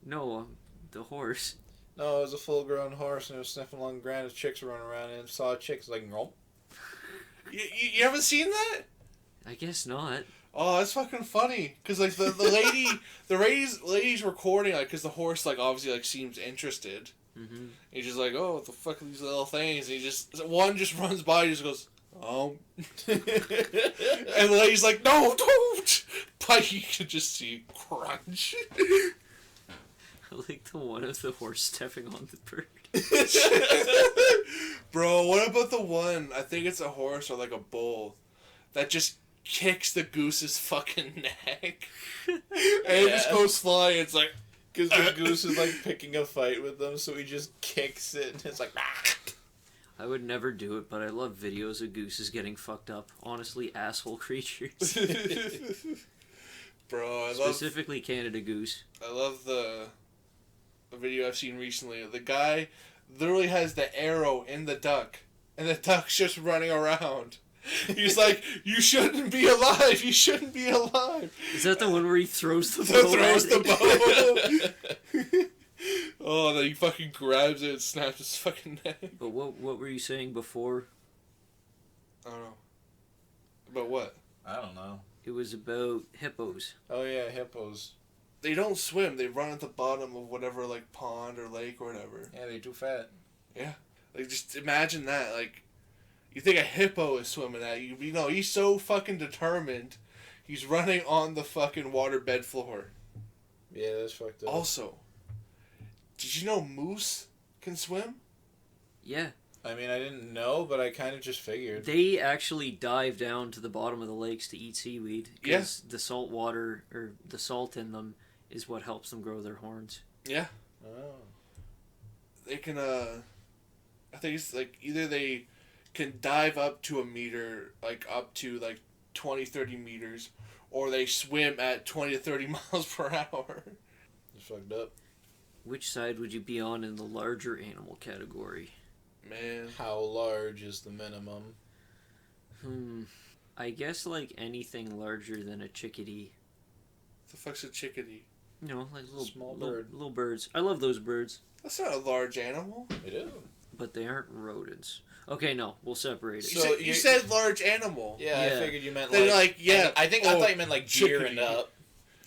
No, the horse. No, it was a full-grown horse, and it was sniffing along the ground. As chicks were running around, and it saw a chick. It's like, nope. You haven't seen that? I guess not. Oh, that's fucking funny. Cause like the lady, lady's recording like, cause the horse like obviously like seems interested. Mm-hmm. He's just like, oh, what the fuck are these little things? And one just runs by, and just goes, oh. And the lady's like, no, don't. But you can just see crunch. I like the one of the horse stepping on the bird. Bro, what about the one? I think it's a horse or like a bull that just kicks the goose's fucking neck, and it just goes flying. It's like, Because the goose is like picking a fight with them, so he just kicks it, and it's like, I would never do it, but I love videos of gooses getting fucked up. Honestly, asshole creatures. bro, Specifically Canada goose. I love the video I've seen recently. The guy literally has the arrow in the duck, and the duck's just running around. He's like, you shouldn't be alive. You shouldn't be alive. Is that the one where he throws the bow? Throws at the it? bow. Oh, then he fucking grabs it and snaps his fucking neck. But what were you saying before? I don't know. About what? I don't know. It was about hippos. Oh yeah, hippos. They don't swim. They run at the bottom of whatever, like, pond or lake or whatever. Yeah, they're too fat. Yeah. Like, just imagine that. Like, you think a hippo is swimming at you. You know, he's so fucking determined. He's running on the fucking waterbed floor. Yeah, that's fucked up. Also, did you know moose can swim? Yeah. I mean, I didn't know, but I kind of just figured. They actually dive down to the bottom of the lakes to eat seaweed. Because the salt water, or the salt in them, is what helps them grow their horns. Yeah. Oh. They can, I think it's, like, either they can dive up to a meter, like, up to, like, 20, 30 meters, or they swim at 20 to 30 miles per hour. It's fucked up. Which side would you be on in the larger animal category? Man. How large is the minimum? I guess, like, anything larger than a chickadee. The fuck's a chickadee? You know, like little Small little, bird. little birds. I love those birds. That's not a large animal. It is. But they aren't rodents. Okay, no, we'll separate it. So You said large animal. Yeah, Yeah. I figured you meant Then like... yeah. I thought you meant like deer and chickadee. up.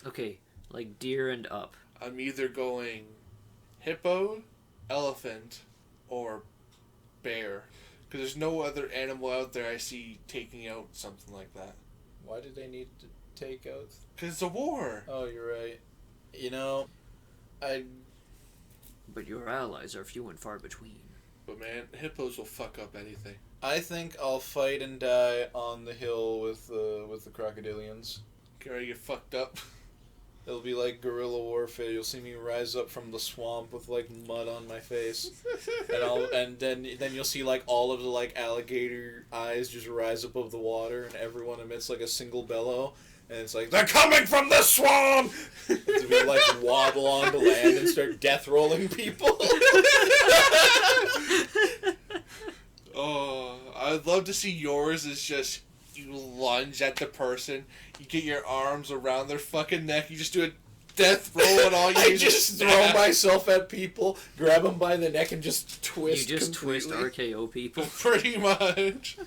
Okay, like deer and up. I'm either going hippo, elephant, or bear. Because there's no other animal out there I see taking out something like that. Why did they need to take out... Because it's a war. Oh, you're right. You know, But your allies are few and far between. But man, hippos will fuck up anything. I think I'll fight and die on the hill with the crocodilians. Get ready to get fucked up. It'll be like guerrilla warfare. You'll see me rise up from the swamp with like mud on my face, and then you'll see like all of the like alligator eyes just rise above the water, and everyone emits like a single bellow, and it's like they're coming from the swamp. To be like wobble onto land and start death rolling people. Oh, I'd love to see yours as just you lunge at the person, you get your arms around their fucking neck, you just do it death roll and all you I do just is throw snap. myself at people, grab them by the neck, and just twist. You just completely. twist RKO people. Pretty much.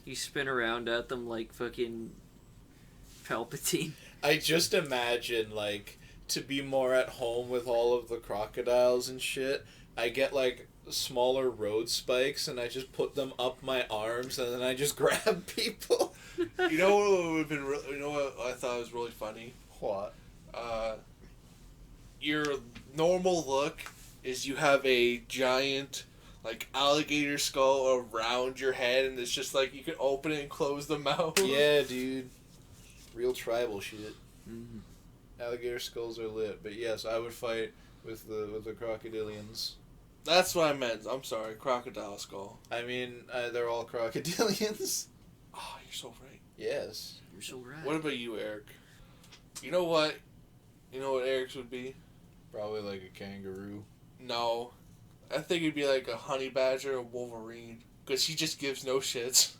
You spin around at them like fucking Palpatine. I just imagine, like, to be more at home with all of the crocodiles and shit, I get, like, smaller road spikes and I just put them up my arms and then I just grab people. You know what would have been you know what I thought was really funny? What? Your normal look is you have a giant, like, alligator skull around your head, and it's just like you can open it and close the mouth. Yeah, dude. Real tribal shit. Mm. Alligator skulls are lit, but yes, I would fight with the crocodilians. That's what I meant. I'm sorry, crocodile skull. I mean, they're all crocodilians. Oh, you're so right. Yes. You're so right. What about you, Eric? You know what? You know what Eric's would be? Probably like a kangaroo. No. I think it'd be like a honey badger or Wolverine. Because he just gives no shits.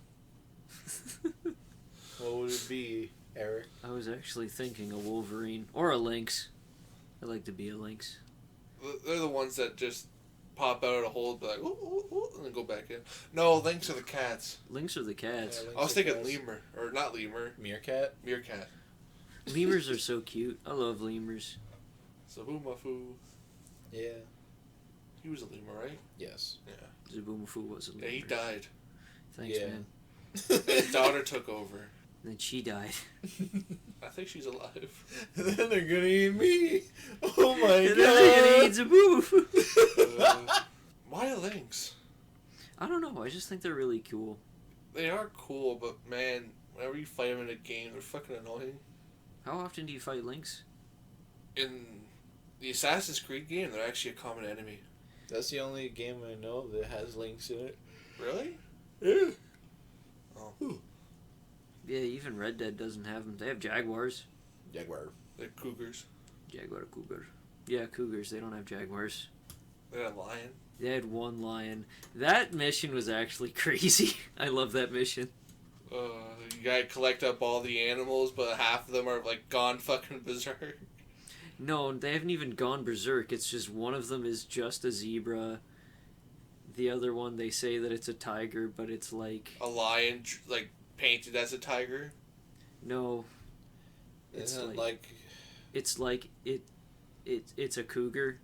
What would it be, Eric? I was actually thinking a Wolverine or a lynx. I'd like to be a lynx. They're the ones that just pop out of the hole and be like, ooh, ooh, ooh, and then go back in. No, lynx are the cats. Lynx are the cats. Yeah, I was lynx thinking are cats. lemur. Or not lemur. Meerkat? Meerkat. Lemurs are so cute. I love lemurs. Sabumafu. Yeah. He was a lemur, right? Yes. Yeah. Zabumafu was a lemur. Yeah, he died. Thanks, Yeah. man. And his daughter took over. And then she died. I think she's alive. Then they're gonna eat me. Oh my And then they're gonna eat god. Zabumafu. Why lynx? I don't know. I just think they're really cool. They are cool, but man, whenever you fight them in a game, they're fucking annoying. How often do you fight lynx? In the Assassin's Creed game, they're actually a common enemy. That's the only game I know of that has links in it. Really? Yeah. Oh. Yeah, even Red Dead doesn't have them. They have jaguars. Jaguar. They're cougars. Jaguar, cougar. Yeah, cougars. They don't have jaguars. They're a lion. They had one lion. That mission was actually crazy. I love that mission. You gotta collect up all the animals, but half of them are like gone fucking berserk. No, they haven't even gone berserk. It's just one of them is just a zebra. The other one, they say that it's a tiger, but it's like... A lion, like, painted as a tiger. No. It's Isn't like... It's like it's a cougar.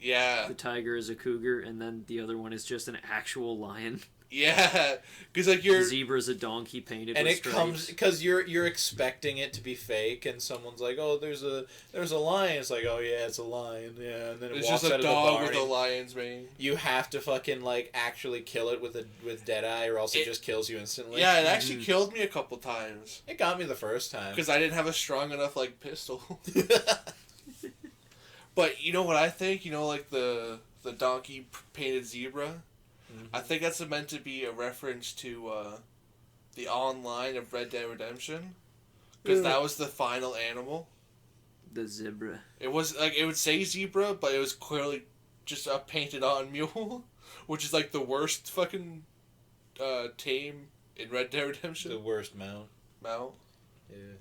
Yeah. The tiger is a cougar, and then the other one is just an actual lion. Yeah. Because, like, The you're... zebra's a donkey painted And with it stripes. comes because you're expecting it to be fake, and someone's like, "Oh, there's a lion." It's like, "Oh yeah, it's a lion." Yeah, and then it It's walks just out a of the dog barn. with a lion's mane. You have to fucking like actually kill it with Deadeye, or else it just kills you instantly. Yeah, it actually killed me a couple times. It got me the first time. Because I didn't have a strong enough, like, pistol. But you know what I think? You know, like, the donkey painted zebra? Mhm. I think that's meant to be a reference to the online of Red Dead Redemption. Because that was the final animal. The zebra. It was, like, it would say zebra, but it was clearly just a painted on mule. Which is, like, the worst fucking tame in Red Dead Redemption. The worst mount. Mount. Yeah.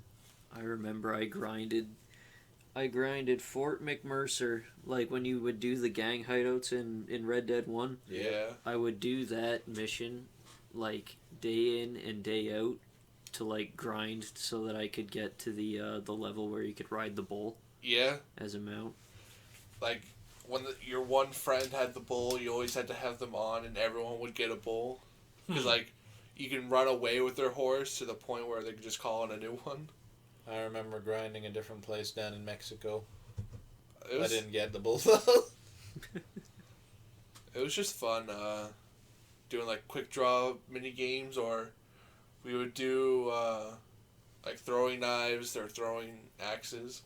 I remember I grinded Fort McMercer, like when you would do the gang hideouts in Red Dead 1. Yeah. I would do that mission, like, day in and day out to, like, grind so that I could get to the level where you could ride the bull Yeah. as a mount. Like, when your one friend had the bull, you always had to have them on, and everyone would get a bull. Because, like, you can run away with their horse to the point where they can just call in a new one. I remember grinding a different place down in Mexico. It was, I didn't get the bull though. it was just fun doing, like, quick draw mini games, or we would do, like, throwing knives or throwing axes.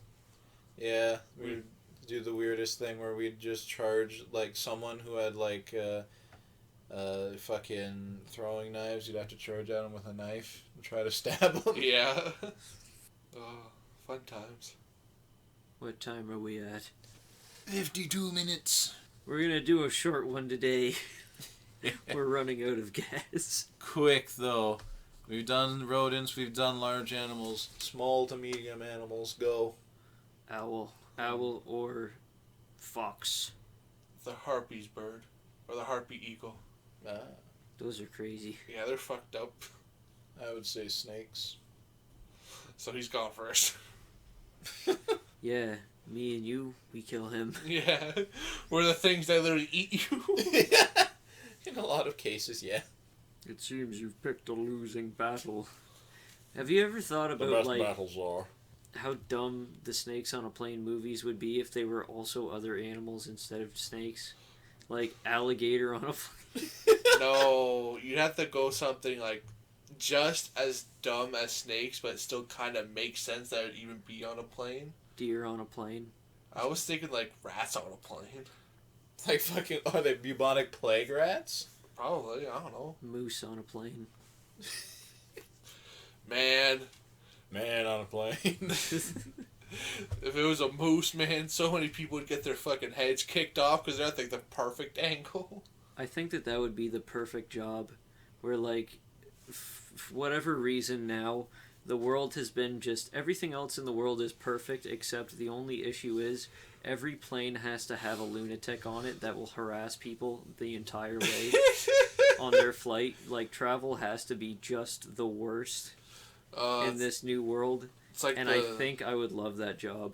Yeah, we'd do the weirdest thing where we'd just charge like someone who had like fucking throwing knives. You'd have to charge at them with a knife and try to stab them. Yeah. Oh, fun times. What time are we at? 52 minutes. We're gonna do a short one today. We're running out of gas. Quick though, We've done rodents, we've done large animals. Small to medium animals, go. Owl or fox. The harpy's bird. Or the harpy eagle. Ah, Those are crazy. Yeah, they're fucked up. I would say snakes. So he's gone first. Yeah, me and you, we kill him. Yeah. We're the things that literally eat you. In a lot of cases, yeah. It seems you've picked a losing battle. Have you ever thought about battles are. how dumb the Snakes on a Plane movies would be if they were also other animals instead of snakes? Like alligator on a plane. No, you'd have to go something like just as dumb as snakes, but still kind of makes sense that it would even be on a plane. Deer on a plane. I was thinking like rats on a plane. Like fucking, are they bubonic plague rats? Probably, I don't know. Moose on a plane. Man, Man on a plane. if it was a moose, man, so many people would get their fucking heads kicked off because they're at like the perfect angle. I think that would be the perfect job, where like, for whatever reason now, the world has been just, everything else in the world is perfect except the only issue is every plane has to have a lunatic on it that will harass people the entire way on their flight. Like, travel has to be just the worst in this new world. It's like and I think I would love that job.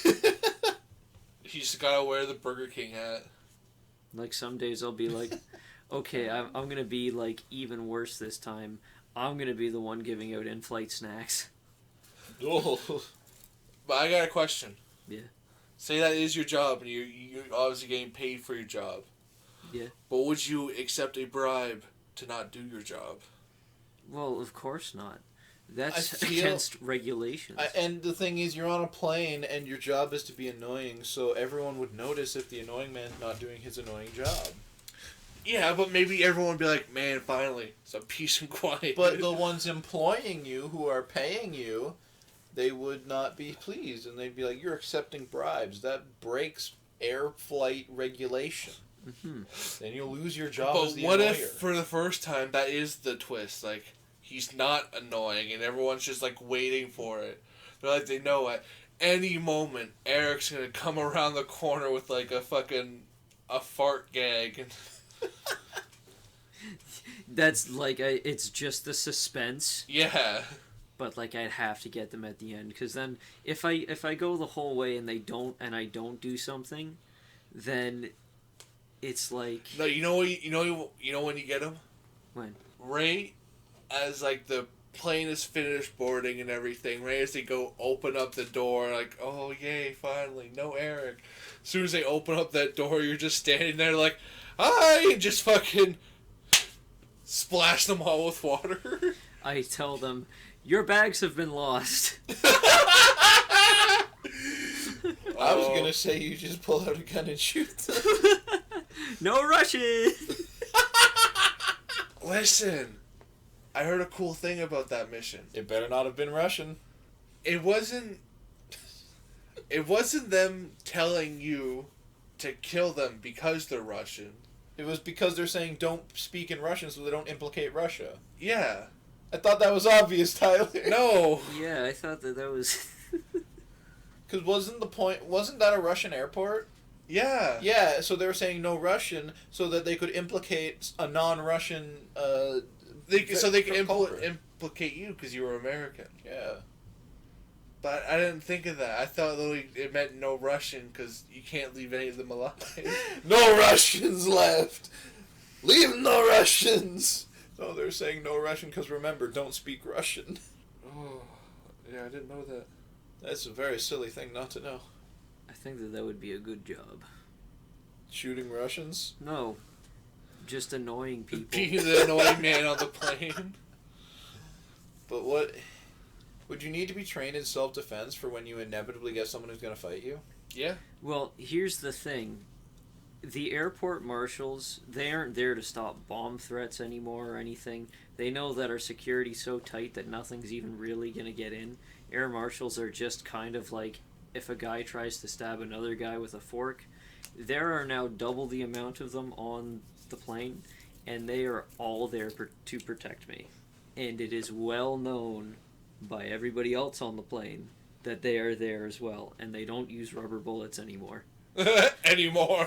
You just gotta wear the Burger King hat. Like, some days I'll be like, okay, I'm going to be, like, even worse this time. I'm going to be the one giving out in-flight snacks. Oh. But I got a question. Yeah. Say that is your job and you're obviously getting paid for your job. Yeah. But would you accept a bribe to not do your job? Well, of course not. That's I feel- against regulations. And the thing is, you're on a plane and your job is to be annoying, so everyone would notice if the annoying man's not doing his annoying job. Yeah, but maybe everyone would be like, man, finally, some peace and quiet. But the ones employing you, who are paying you, they would not be pleased, and they'd be like, you're accepting bribes. That breaks air flight regulation. Mm-hmm. Then you'll lose your job But as the what annoyer. if, for the first time, that is the twist? Like, he's not annoying, and everyone's just, like, waiting for it. They're like, they know at any moment, Eric's gonna come around the corner with, like, a fart gag. And That's like, it's just the suspense, yeah. but like I'd have to get them at the end, because then if I go the whole way and I don't do something, then it's like No, you know when you get them? when Right as, like, the plane is finished boarding and everything, right as they go open up the door, like, oh, yay, finally, no Eric. As soon as they open up that door, you're just standing there like, hi, and just fucking splash them all with water. I tell them your bags have been lost. I was Oh. gonna say you just pull out a gun and shoot them. No rushing. Listen, I heard a cool thing about that mission. It better not have been Russian. It wasn't them telling you to kill them because they're Russian. It was because they're saying don't speak in Russian so they don't implicate Russia. Yeah. I thought that was obvious, Tyler. No. Yeah, I thought that was. Because wasn't that a Russian airport? Yeah. Yeah, so they were saying no Russian so that they could implicate a non-Russian, So they can culprit. implicate you because you were American. Yeah. But I didn't think of that. I thought literally it meant no Russian because you can't leave any of them alive. No Russians left! Leave no Russians! No, they're saying no Russian because remember, don't speak Russian. Oh, yeah, I didn't know that. That's a very silly thing not to know. I think that would be a good job. Shooting Russians? No, just annoying people. Being the annoying man on the plane. But what... Would you need to be trained in self-defense for when you inevitably get someone who's going to fight you? Yeah. Well, here's the thing. The airport marshals, they aren't there to stop bomb threats anymore or anything. They know that our security's so tight that nothing's even really going to get in. Air marshals are just kind of like, if a guy tries to stab another guy with a fork, there are now double the amount of them on the plane, and they are all there to protect me. and it is well known by everybody else on the plane that they are there as well, and they don't use rubber bullets anymore. Anymore.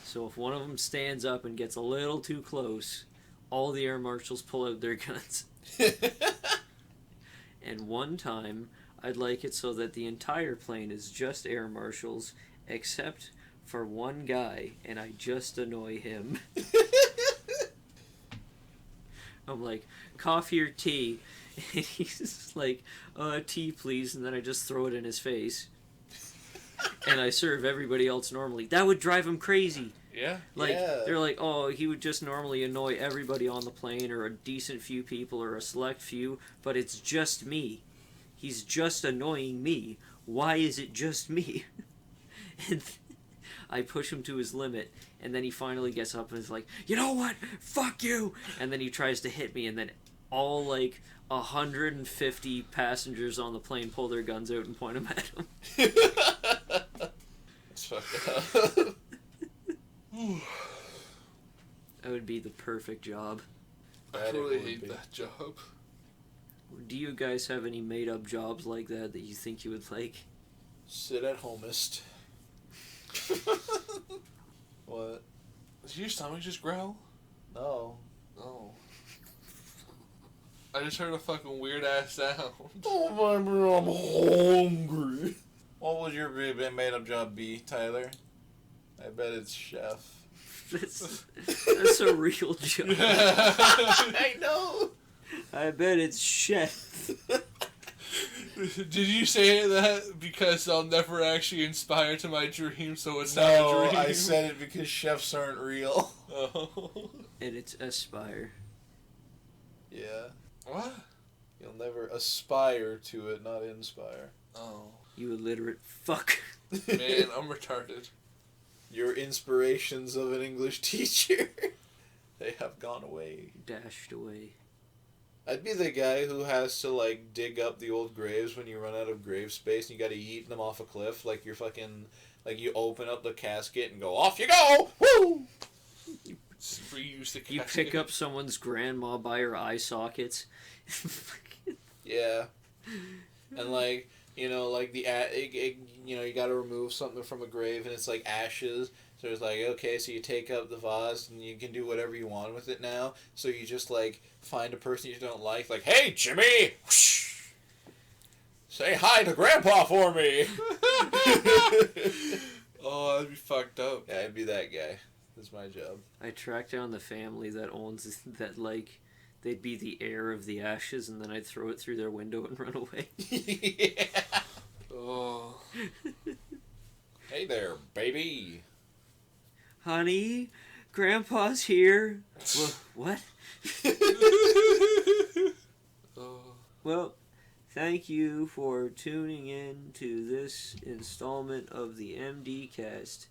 So if one of them stands up and gets a little too close, all the air marshals pull out their guns. And one time, I'd like it so that the entire plane is just air marshals, except for one guy, and I just annoy him. I'm like, coffee or tea? And he's just like, tea please, and then I just throw it in his face. And I serve everybody else normally. That would drive him crazy. Yeah. Like, Yeah. they're like, oh, he would just normally annoy everybody on the plane, or a decent few people, or a select few, but it's just me. He's just annoying me. Why is it just me? And I push him to his limit, and then he finally gets up and is like, you know what? Fuck you! And then he tries to hit me, and then all, 150 passengers on the plane pull their guns out and point them at him. It's fucked up. That would be the perfect job. I totally hate that job. Do you guys have any made-up jobs like that you think you would like? Sit at homist. What? Did your stomach just growl? No. Oh. I just heard a fucking weird ass sound. Oh my, I'm hungry. What would your made up job be, Tyler? I bet it's chef. That's a real joke. I know. I bet it's chef. Did you say that because I'll never actually inspire to my dream, so it's not No, a dream? I said it because chefs aren't real. Oh. And it's aspire. Yeah. What? You'll never aspire to it, not inspire. Oh. You illiterate fuck. Man, I'm retarded. Your inspirations of an English teacher, they have gone away. Dashed away. I'd be the guy who has to, dig up the old graves when you run out of grave space and you gotta yeet them off a cliff. Like, you're fucking... you open up the casket and go, off you go! Woo! Reuse the casket. You pick up someone's grandma by her eye sockets. Yeah. And, you gotta remove something from a grave and it's, ashes. So it's okay, so you take up the vase and you can do whatever you want with it now. So you just, find a person you don't like, hey, Jimmy! Whoosh! Say hi to Grandpa for me! Oh, that'd be fucked up. Yeah, I'd be that guy. That's my job. I track down the family that owns that, they'd be the heir of the ashes, and then I'd throw it through their window and run away. Yeah. Oh. Hey there, baby. Honey, Grandpa's here. What? Oh. Well, thank you for tuning in to this installment of the MD Cast.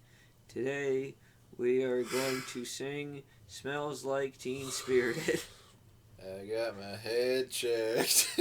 Today, we are going to sing Smells Like Teen Spirited. I got my head checked.